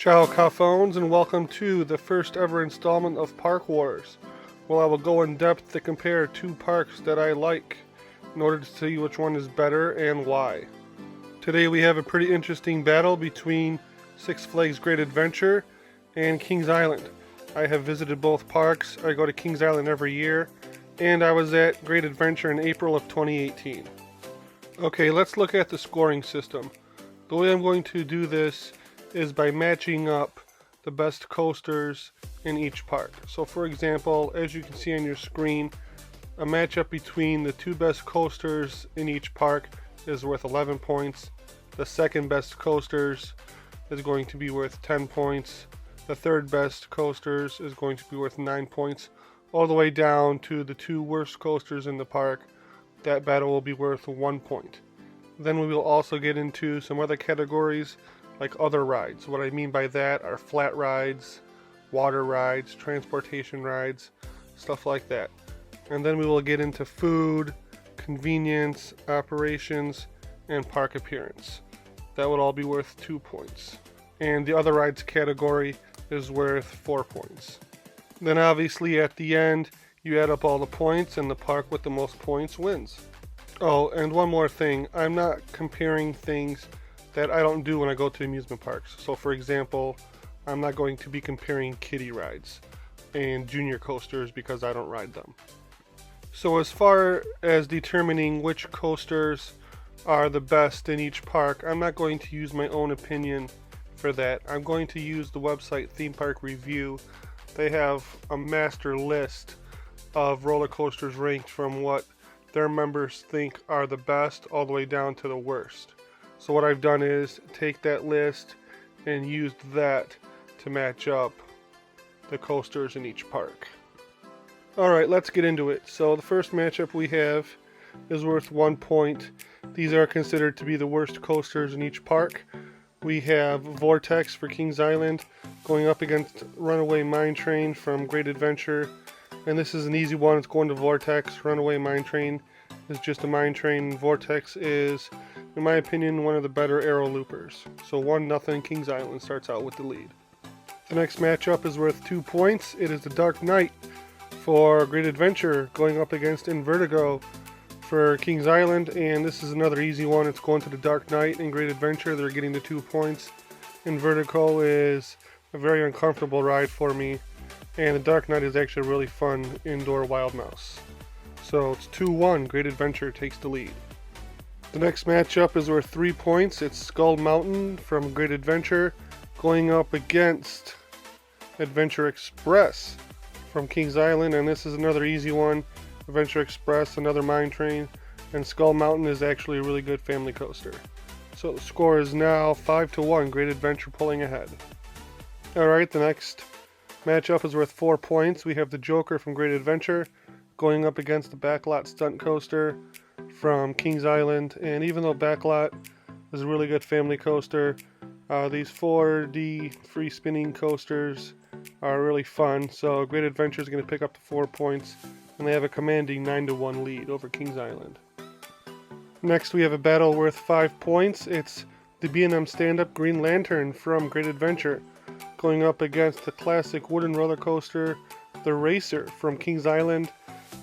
Ciao Caffones, and welcome to the first ever installment of Park Wars. Well, I will go in depth to compare two parks that I like in order to see which one is better and why. Today we have a pretty interesting battle between Six Flags Great Adventure and Kings Island. I have visited both parks. I go to Kings Island every year, and I was at Great Adventure in April of 2018. Okay, let's look at the scoring system. The way I'm going to do this is by matching up the best coasters in each park. So for example, as you can see on your screen, a matchup between the two best coasters in each park is worth 11 points. The second best coasters is going to be worth 10 points. The third best coasters is going to be worth 9 points, all the way down to the two worst coasters in the park. That battle will be worth 1 point. Then we will also get into some other categories like other rides. What I mean by that are flat rides, water rides, transportation rides, stuff like that. And then we will get into food, convenience, operations, and park appearance. That would all be worth 2 points. And the other rides category is worth 4 points. Then obviously at the end, you add up all the points and the park with the most points wins. Oh, and one more thing, I'm not comparing things that I don't do when I go to amusement parks. So for example, I'm not going to be comparing kiddie rides and junior coasters because I don't ride them. So as far as determining which coasters are the best in each park, I'm not going to use my own opinion for that. I'm going to use the website Theme Park Review. They have a master list of roller coasters ranked from what their members think are the best all the way down to the worst. So what I've done is take that list and used that to match up the coasters in each park. Alright, let's get into it. So the first matchup we have is worth 1 point. These are considered to be the worst coasters in each park. We have Vortex for Kings Island going up against Runaway Mine Train from Great Adventure. And this is an easy one. It's going to Vortex. Runaway Mine Train is just a mine train. Vortex is, in my opinion, one of the better aero loopers. So 1-0 Kings Island starts out with the lead. The next matchup is worth 2 points. It is the Dark Knight for Great Adventure going up against Invertigo for Kings Island, and this is another easy one. It's going to the Dark Knight in Great Adventure. They're getting the 2 points. Invertigo is a very uncomfortable ride for me, and the Dark Knight is actually a really fun indoor wild mouse. So it's 2-1, Great Adventure takes the lead. The next matchup is worth 3 points. It's Skull Mountain from Great Adventure going up against Adventure Express from Kings Island, and this is another easy one. Adventure Express, another mine train, and Skull Mountain is actually a really good family coaster. So the score is now 5-1, Great Adventure pulling ahead. Alright, the next matchup is worth 4 points. We have the Joker from Great Adventure going up against the Backlot Stunt Coaster from Kings Island. And even though Backlot is a really good family coaster, these 4D free spinning coasters are really fun. So Great Adventure is going to pick up the 4 points, and they have a commanding 9-1 lead over Kings Island. Next we have a battle worth 5 points. It's the B&M Stand-Up Green Lantern from Great Adventure going up against the classic wooden roller coaster, the Racer from Kings Island.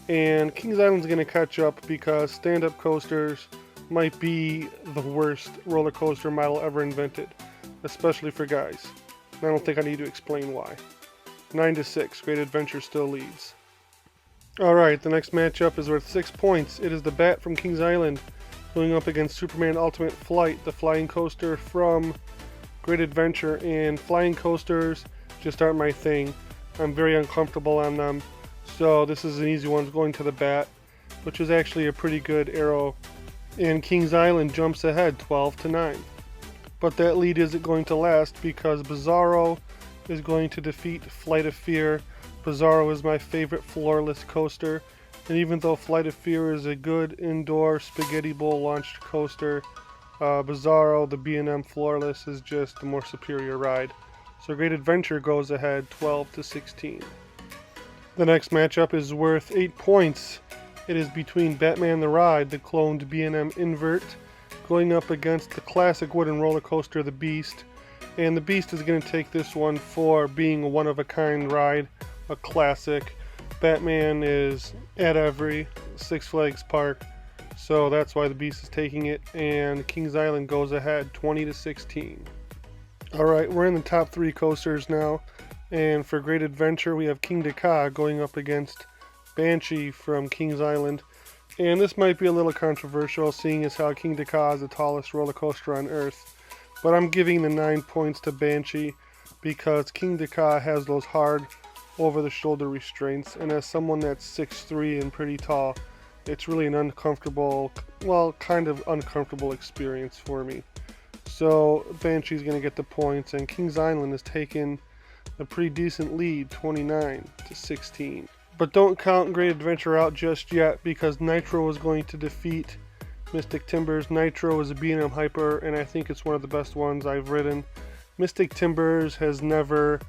And Kings Island's going to catch up because stand-up coasters might be the worst roller coaster model ever invented, especially for guys. I don't think I need to explain why. 9-6, Great Adventure still leads. Alright, the next matchup is worth 6 points. It is the Bat from Kings Island going up against Superman Ultimate Flight, the flying coaster from Great Adventure. And flying coasters just aren't my thing. I'm very uncomfortable on them. So this is an easy one. It's going to the Bat, which is actually a pretty good arrow. And Kings Island jumps ahead 12-9. But that lead isn't going to last because Bizarro is going to defeat Flight of Fear. Bizarro is my favorite floorless coaster. And even though Flight of Fear is a good indoor spaghetti bowl launched coaster, Bizarro, the B&M floorless, is just the more superior ride. So Great Adventure goes ahead 12-16. The next matchup is worth 8 points. It is between Batman the Ride, the cloned B&M Invert, going up against the classic wooden roller coaster, the Beast. And the Beast is going to take this one for being a one-of-a-kind ride, a classic. Batman is at every Six Flags park, so that's why the Beast is taking it, and Kings Island goes ahead 20-16. Alright, we're in the top 3 coasters now, and for Great Adventure we have Kingda Ka going up against Banshee from Kings Island. And this might be a little controversial, seeing as how Kingda Ka is the tallest roller coaster on Earth. But I'm giving the 9 points to Banshee because Kingda Ka has those hard over-the-shoulder restraints. And as someone that's 6'3" and pretty tall, it's really an uncomfortable, well, kind of uncomfortable experience for me. So Banshee's going to get the points, and Kings Island has taken a pretty decent lead, 29-16. But don't count Great Adventure out just yet, because Nitro is going to defeat Mystic Timbers. Nitro is a B&M Hyper, and I think it's one of the best ones I've ridden. Mystic Timbers has never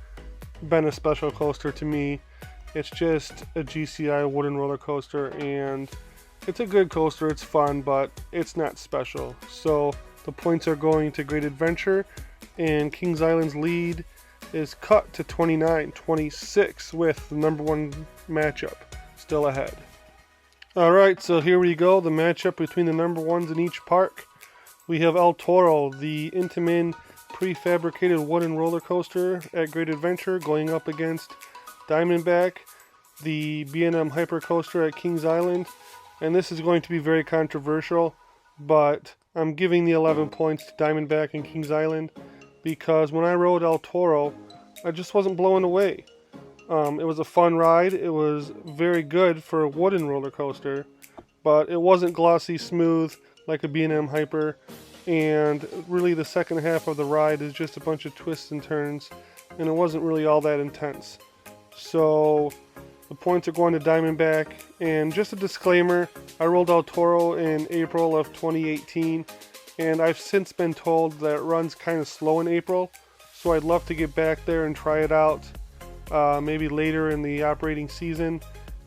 been a special coaster to me. It's just a GCI wooden roller coaster, and it's a good coaster, it's fun, but it's not special. So the points are going to Great Adventure, and Kings Island's lead is cut to 29-26 with the number 1 matchup still ahead. Alright, so here we go, the matchup between the number 1s in each park. We have El Toro, the Intamin prefabricated wooden roller coaster at Great Adventure, going up against Diamondback, the B&M Hyper Coaster at Kings Island. And this is going to be very controversial, but I'm giving the 11 points to Diamondback and Kings Island because when I rode El Toro, I just wasn't blown away. It was a fun ride. It was very good for a wooden roller coaster, but it wasn't glossy smooth like a B&M Hyper, and really the second half of the ride is just a bunch of twists and turns, and it wasn't really all that intense. So the points are going to Diamondback. And just a disclaimer, I rolled El Toro in April of 2018, and I've since been told that it runs kind of slow in April, so I'd love to get back there and try it out maybe later in the operating season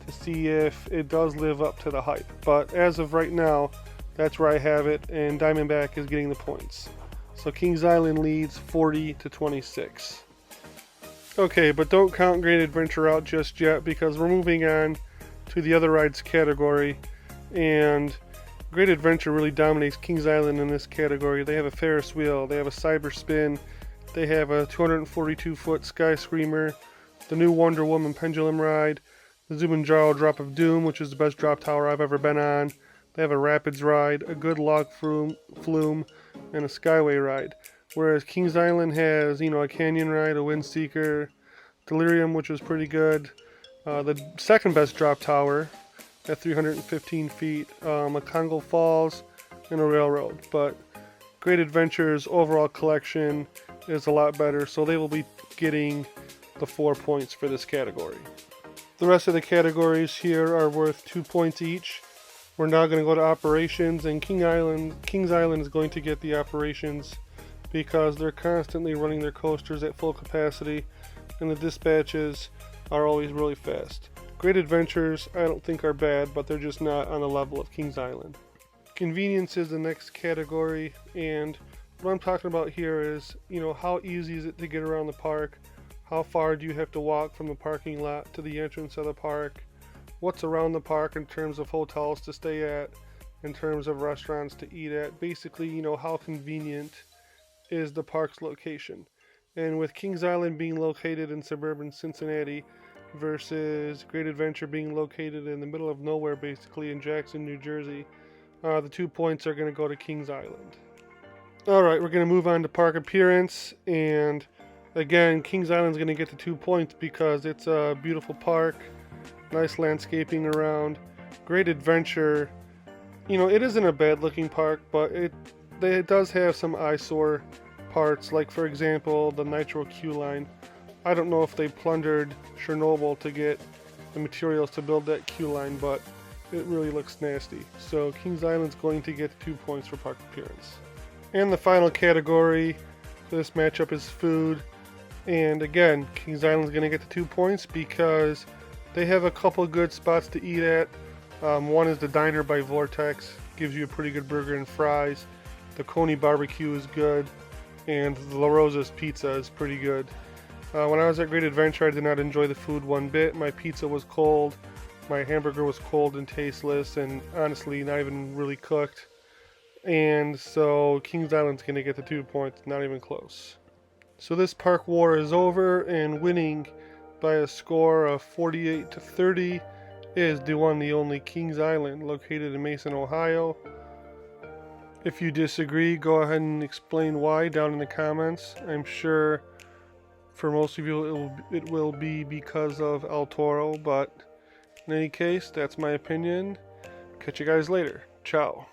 to see if it does live up to the hype. But as of right now, that's where I have it, and Diamondback is getting the points. So Kings Island leads 40-26. Okay, but don't count Great Adventure out just yet, because we're moving on to the other rides category, and Great Adventure really dominates Kings Island in this category. They have a Ferris wheel, they have a Cyber Spin, they have a 242-foot Sky Screamer, the new Wonder Woman pendulum ride, the Zumanjaro Drop of Doom, which is the best drop tower I've ever been on. They have a Rapids ride, a good log flume, and a Skyway ride. Whereas Kings Island has, a canyon ride, a Windseeker, Delirium, which was pretty good, the second best drop tower at 315 feet, a Congo Falls, and a railroad. But Great Adventure's overall collection is a lot better, so they will be getting the 4 points for this category. The rest of the categories here are worth 2 points each. We're now going to go to operations, and Kings Island is going to get the operations because they're constantly running their coasters at full capacity, and the dispatches are always really fast. Great Adventures I don't think are bad, but they're just not on the level of Kings Island. Convenience is the next category, and what I'm talking about here is, how easy is it to get around the park? How far do you have to walk from the parking lot to the entrance of the park? What's around the park in terms of hotels to stay at, in terms of restaurants to eat at? Basically, how convenient is the park's location. And with Kings Island being located in suburban Cincinnati versus Great Adventure being located in the middle of nowhere, basically in Jackson, New Jersey, the 2 points are going to go to Kings Island. Alright, we're going to move on to park appearance, and again, Kings Island's going to get the 2 points because it's a beautiful park, nice landscaping around. Great Adventure, it isn't a bad looking park, but it does have some eyesore parts, like for example the Nitro Q line. I don't know if they plundered Chernobyl to get the materials to build that Q line, but it really looks nasty. So Kings Island's going to get 2 points for park appearance. And the final category for this matchup is food. And again, Kings Island's going to get the 2 points because they have a couple good spots to eat at. One is the Diner by Vortex, gives you a pretty good burger and fries. The Coney Barbecue is good. and La Rosa's pizza is pretty good. When I was at Great Adventure, I did not enjoy the food one bit. My pizza was cold, my hamburger was cold and tasteless, and honestly not even really cooked. And so Kings Island's going to get the 2 points, not even close. So this park war is over, and winning by a score of 48-30 is the one, the only Kings Island, located in Mason, Ohio. If you disagree, go ahead and explain why down in the comments. I'm sure for most of you it will be because of El Toro, but in any case, that's my opinion. Catch you guys later. Ciao.